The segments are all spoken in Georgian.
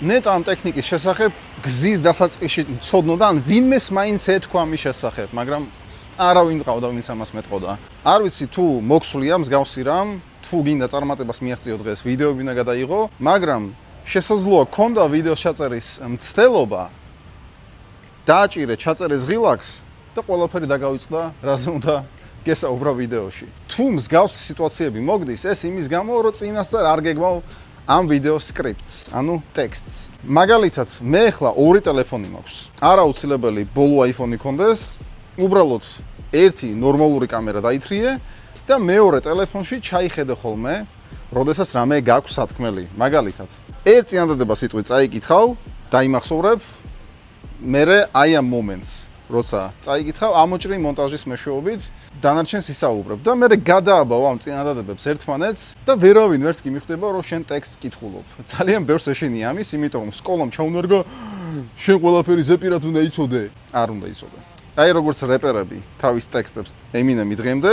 ნეტა ამ ტექნიკის შესახებ გზის დასაწყისში მცოდნოდა, ან ვინმეს მაინც ეთქვა ამის შესახებ, მაგრამ არავინ მყავდა, ვინც ამას მეტყოდა. არ ვიცი თუ მოქსვლია მსგავსი რამ, თუ გინდა წარმატებას მიაღწიო დღეს, ვიდეოები უნდა გადაიღო, მაგრამ შესაძლოა ქონდა ვიდეოს ჩაწერის მცდელობა, დააჭირე ჩაწერეს ღილაკს და ყველაფერი დაგავიწყდა, რაზე უნდა გესაუბრა ვიდეოში. თუ მსგავსი სიტუაციები მოგდის, ეს იმის გამო, რომ წინასწარ არ გეგმავ ამ ვიდეოს სკრიპტს, ანუ ტექსტს. მაგალითად, მე ახლა ორი ტელეფონი მაქვს. არ აუცილებელი ბოლო iPhone-ი კონდეს, უბრალოდ ერთი ნორმალური კამერა დაითრიე და მეორე ტელეფონში ჩაიხედე ხოლმე, როდესაც რამე გაქვს სათქმელი. მაგალითად, ერთ წინადადება სიტყვით წაიკითხავ, დაიმახსოვრებ, მერე აი ამ მომენტს, როცა წაიკითხავ, ამოჭრი მონტაჟის მეშვეობით, დანარჩენს ისაუბრებ და მერე გადააბავ ამ წინადადებებს ერთმანეთს და ვერავინ ვერც კი მიხვდება, რომ შენ ტექსტს კითხულობ. ძალიან ბევრს ეშინია ამის, იმიტომ რომ სკოლამ ჩაუნერგა, შენ ყველაფერი ზეპირად უნდა იცოდე. არ უნდა იცოდე. აი როგორც რეპერები თავის ტექსტებს Eminem-ი დღემდე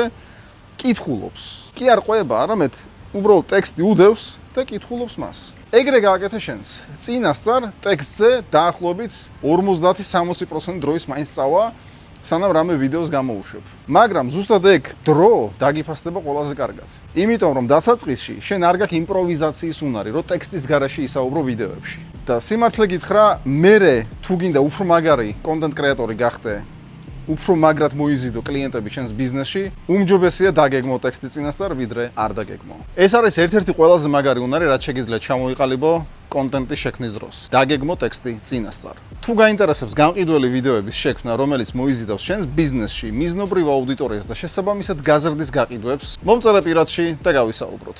კითხულობს. კი არ ყვება, არამედ უბრალოდ ტექსტი უდევს და კითხულობს მას. ეგრე გააკეთე შენს. წინასწარ ტექსტზე დაახლოებით 50-60% დროის მაინც წავა, სანამ რამე ვიდეოს გამოუშვებ. მაგრამ ზუსტად ეგ დრო დაგიფასდება ყველაზე კარგად. იმიტომ რომ დასაწყისში შენ არ გაქვს იმპროვიზაციის უნარი, რომ ტექსტის გარეშე ისაუბრო ვიდეოებში. და სიმართლე გითხრა, მე თუ გინდა უფრო მაგარი კონტენტ კრეატორი გახდე, უფრო მაგრად მოიზიდო კლიენტები შენს ბიზნესში, უმჯობესია დაგეგმო ტექსტი წინასწარ, ვიდრე არ დაგეგმო. ეს არის ერთ-ერთი ყველაზე მაგარი უნარი, რაც შეგიძლია ჩამოიყალიბო კონტენტის შექმნის დროს. დაგეგმო ტექსტი წინასწარ. თუ გაინტერესებს გამყიდველი ვიდეოების შექმნა, რომელიც მოიზიდავს შენს ბიზნესში მიზნობრივ აუდიტორიას და შესაბამისად გაზრდის გაყიდვებს, მომწერე პირადში და გავისაუბროთ.